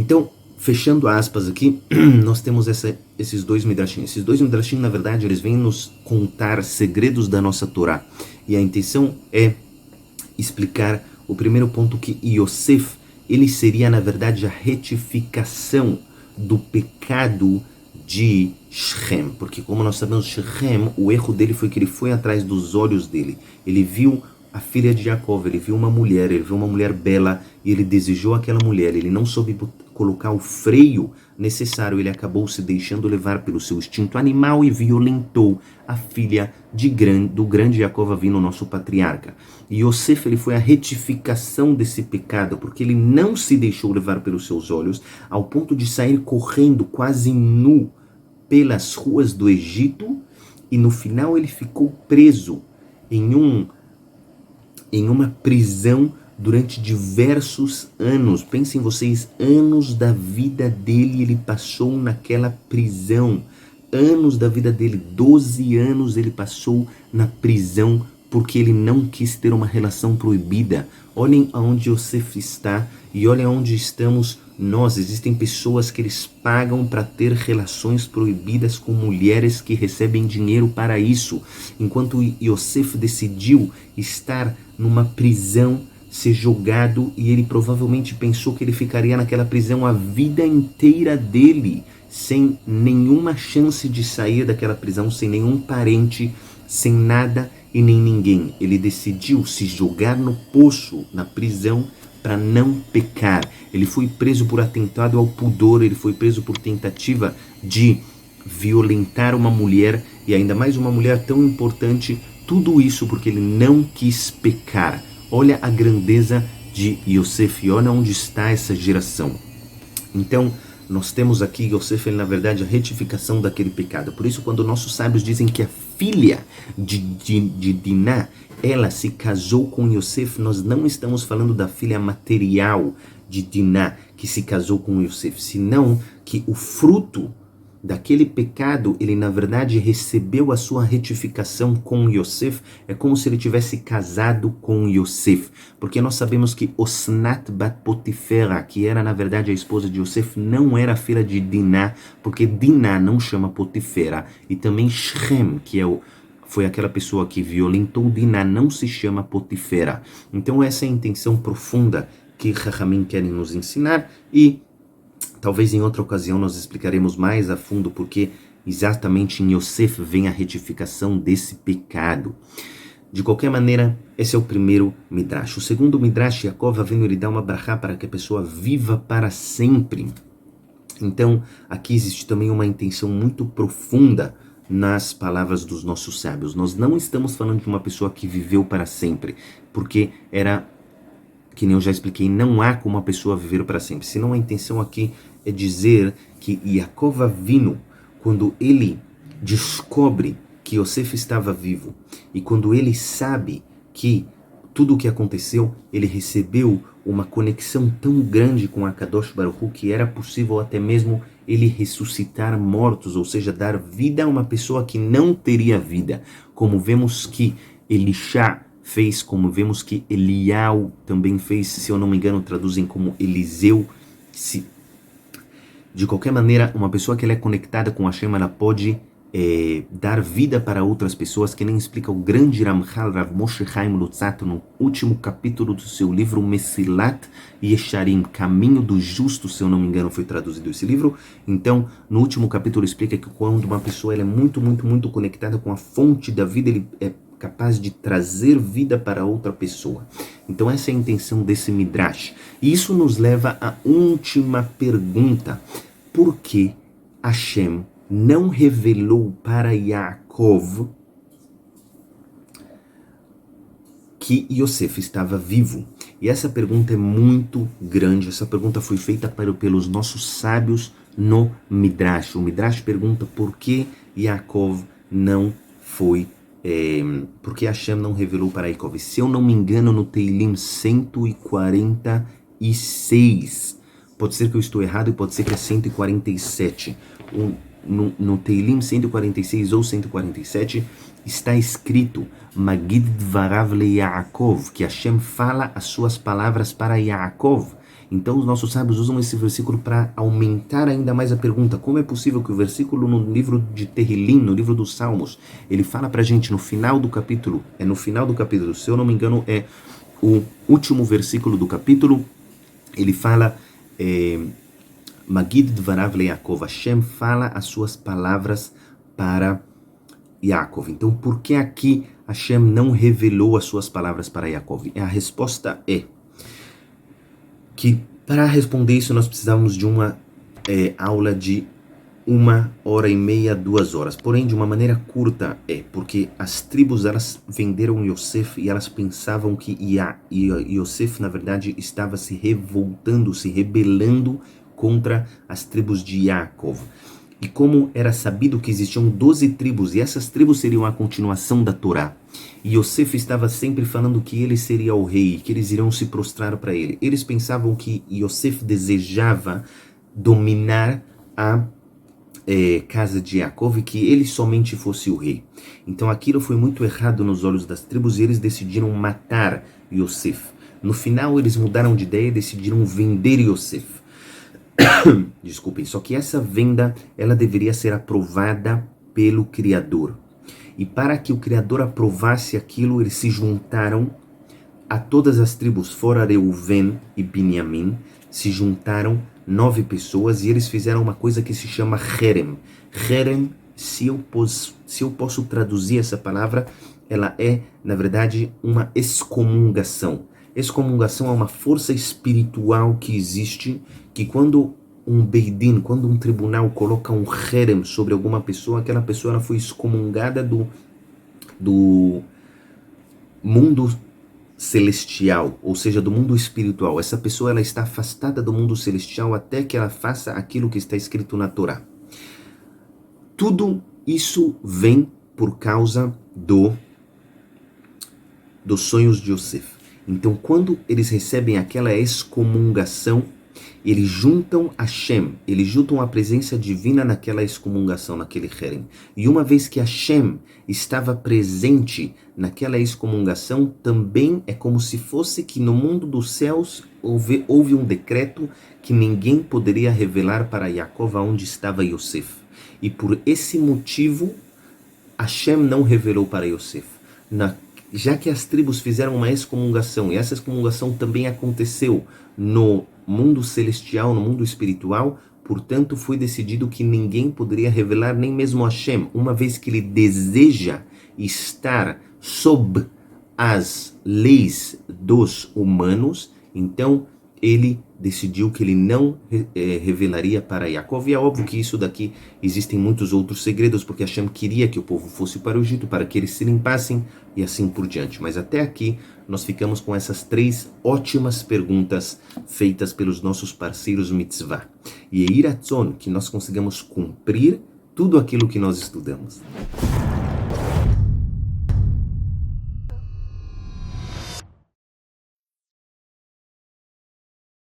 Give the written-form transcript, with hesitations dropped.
Então, fechando aspas aqui, nós temos esses dois midrashim. Esses dois midrashim, na verdade, eles vêm nos contar segredos da nossa Torá. E a intenção é explicar o primeiro ponto, que Yosef, ele seria, na verdade, a retificação do pecado de Shem. Porque, como nós sabemos, Shem, o erro dele foi que ele foi atrás dos olhos dele. Ele viu a filha de Jacob, ele viu uma mulher bela, e ele desejou aquela mulher. Ele não soube colocar o freio necessário, ele acabou se deixando levar pelo seu instinto animal e violentou a filha do grande Jacob Avinu, nosso patriarca. E Yosef, ele foi a retificação desse pecado, porque ele não se deixou levar pelos seus olhos, ao ponto de sair correndo quase nu pelas ruas do Egito, e no final ele ficou preso em uma prisão durante diversos anos. Pensem vocês, anos da vida dele ele passou naquela prisão. Anos da vida dele, 12 anos ele passou na prisão porque ele não quis ter uma relação proibida. Olhem aonde Yosef está e olhem aonde estamos nós. Existem pessoas que eles pagam para ter relações proibidas com mulheres que recebem dinheiro para isso. Enquanto Yosef decidiu estar numa prisão, ser jogado, e ele provavelmente pensou que ele ficaria naquela prisão a vida inteira dele, sem nenhuma chance de sair daquela prisão, sem nenhum parente, sem nada e nem ninguém. Ele decidiu se jogar no poço, na prisão, para não pecar. Ele foi preso por atentado ao pudor, ele foi preso por tentativa de violentar uma mulher, e ainda mais uma mulher tão importante. Tudo isso porque ele não quis pecar. Olha a grandeza de Yosef, e olha onde está essa geração. Então, nós temos aqui Yosef, ele, na verdade, a retificação daquele pecado. Por isso, quando nossos sábios dizem que a filha de Diná, ela se casou com Yosef, nós não estamos falando da filha material de Diná, que se casou com Yosef, senão que o fruto daquele pecado, ele na verdade recebeu a sua retificação com Yosef. É como se ele tivesse casado com Yosef, porque nós sabemos que Osnat bat Potifera, que era na verdade a esposa de Yosef, não era filha de Diná, porque Diná não chama Potifera, e também Shem, que foi aquela pessoa que violentou Diná, não se chama Potifera. Então essa é a intenção profunda que Chachamim querem nos ensinar, e talvez em outra ocasião nós explicaremos mais a fundo porque exatamente em Yosef vem a retificação desse pecado. De qualquer maneira, esse é o primeiro midrash. O segundo midrash, Yaakov Avinu, ele dá uma brachá para que a pessoa viva para sempre. Então, aqui existe também uma intenção muito profunda nas palavras dos nossos sábios. Nós não estamos falando de uma pessoa que viveu para sempre, porque que nem eu já expliquei, não há como a pessoa viver para sempre. Senão a intenção aqui é dizer que Yaakov Avinu, quando ele descobre que Yosef estava vivo, e quando ele sabe que tudo o que aconteceu, ele recebeu uma conexão tão grande com a Kadosh Baruch Hu, que era possível até mesmo ele ressuscitar mortos, ou seja, dar vida a uma pessoa que não teria vida, como vemos que Elisha fez, como vemos que Eliau também fez, se eu não me engano traduzem como Eliseu. De qualquer maneira, uma pessoa que ela é conectada com Hashem, ela pode dar vida para outras pessoas, que nem explica o grande Ramchal Rav Moshe Chaim Luzzatto no último capítulo do seu livro Mesilat Yesharim, Caminho do Justo, se eu não me engano foi traduzido esse livro. Então, no último capítulo explica que quando uma pessoa ela é muito, muito, muito conectada com a fonte da vida, ele é capaz de trazer vida para outra pessoa. Então essa é a intenção desse Midrash. E isso nos leva à última pergunta. Por que Hashem não revelou para Yaakov que Yosef estava vivo? E essa pergunta é muito grande. Essa pergunta foi feita pelos nossos sábios no Midrash. O Midrash pergunta por que Yaakov não foi porque Hashem não revelou para Yaakov. Se eu não me engano, no Teilim 146, pode ser que eu estou errado e pode ser que é 147, no Teilim 146 ou 147, está escrito Magid Dvarav le Yaakov, que Hashem fala as suas palavras para Yaakov. Então os nossos sábios usam esse versículo para aumentar ainda mais a pergunta: como é possível que o versículo no livro de Terrilim, no livro dos Salmos, ele fala pra gente no final do capítulo, se eu não me engano é o último versículo do capítulo, ele fala Magid Dvarav leYakov, Hashem fala as suas palavras para Yaakov. Então por que aqui Hashem não revelou as suas palavras para Yaakov? A resposta é que para responder isso nós precisávamos de uma aula de 1h30, 2 horas. Porém, de uma maneira curta porque as tribos elas venderam Yosef e elas pensavam que Yosef na verdade estava se revoltando, se rebelando contra as tribos de Yaakov. E como era sabido que existiam 12 tribos, e essas tribos seriam a continuação da Torá, e Yosef estava sempre falando que ele seria o rei, que eles iriam se prostrar para ele. Eles pensavam que Yosef desejava dominar a casa de Yaakov, que ele somente fosse o rei. Então aquilo foi muito errado nos olhos das tribos e eles decidiram matar Yosef. No final eles mudaram de ideia e decidiram vender Yosef. Desculpem, só que essa venda ela deveria ser aprovada pelo Criador. E para que o Criador aprovasse aquilo, eles se juntaram a todas as tribos, fora Reuven e Binyamin, se juntaram 9 pessoas e eles fizeram uma coisa que se chama Herem. Herem, se eu posso traduzir essa palavra, ela é, na verdade, uma excomungação. Excomungação é uma força espiritual que existe, que quando um Beidin, quando um tribunal coloca um Herem sobre alguma pessoa, aquela pessoa ela foi excomungada do mundo celestial, ou seja, do mundo espiritual. Essa pessoa ela está afastada do mundo celestial até que ela faça aquilo que está escrito na Torá. Tudo isso vem por causa dos sonhos de Yosef. Então, quando eles recebem aquela excomungação, eles juntam Hashem, eles juntam a presença divina naquela excomungação, naquele Herem. E uma vez que Hashem estava presente naquela excomungação, também é como se fosse que no mundo dos céus houve um decreto que ninguém poderia revelar para Yaakov onde estava Yosef. E por esse motivo, Hashem não revelou para Yosef. Já que as tribos fizeram uma excomungação, e essa excomungação também aconteceu no mundo celestial, no mundo espiritual, portanto foi decidido que ninguém poderia revelar, nem mesmo Hashem, uma vez que ele deseja estar sob as leis dos humanos, então ele decidiu que ele não revelaria para Yaakov. E é óbvio que isso daqui existem muitos outros segredos, porque Hashem queria que o povo fosse para o Egito, para que eles se limpassem e assim por diante. Mas até aqui nós ficamos com essas 3 ótimas perguntas feitas pelos nossos parceiros Mitzvah. E é iratzon que nós consigamos cumprir tudo aquilo que nós estudamos.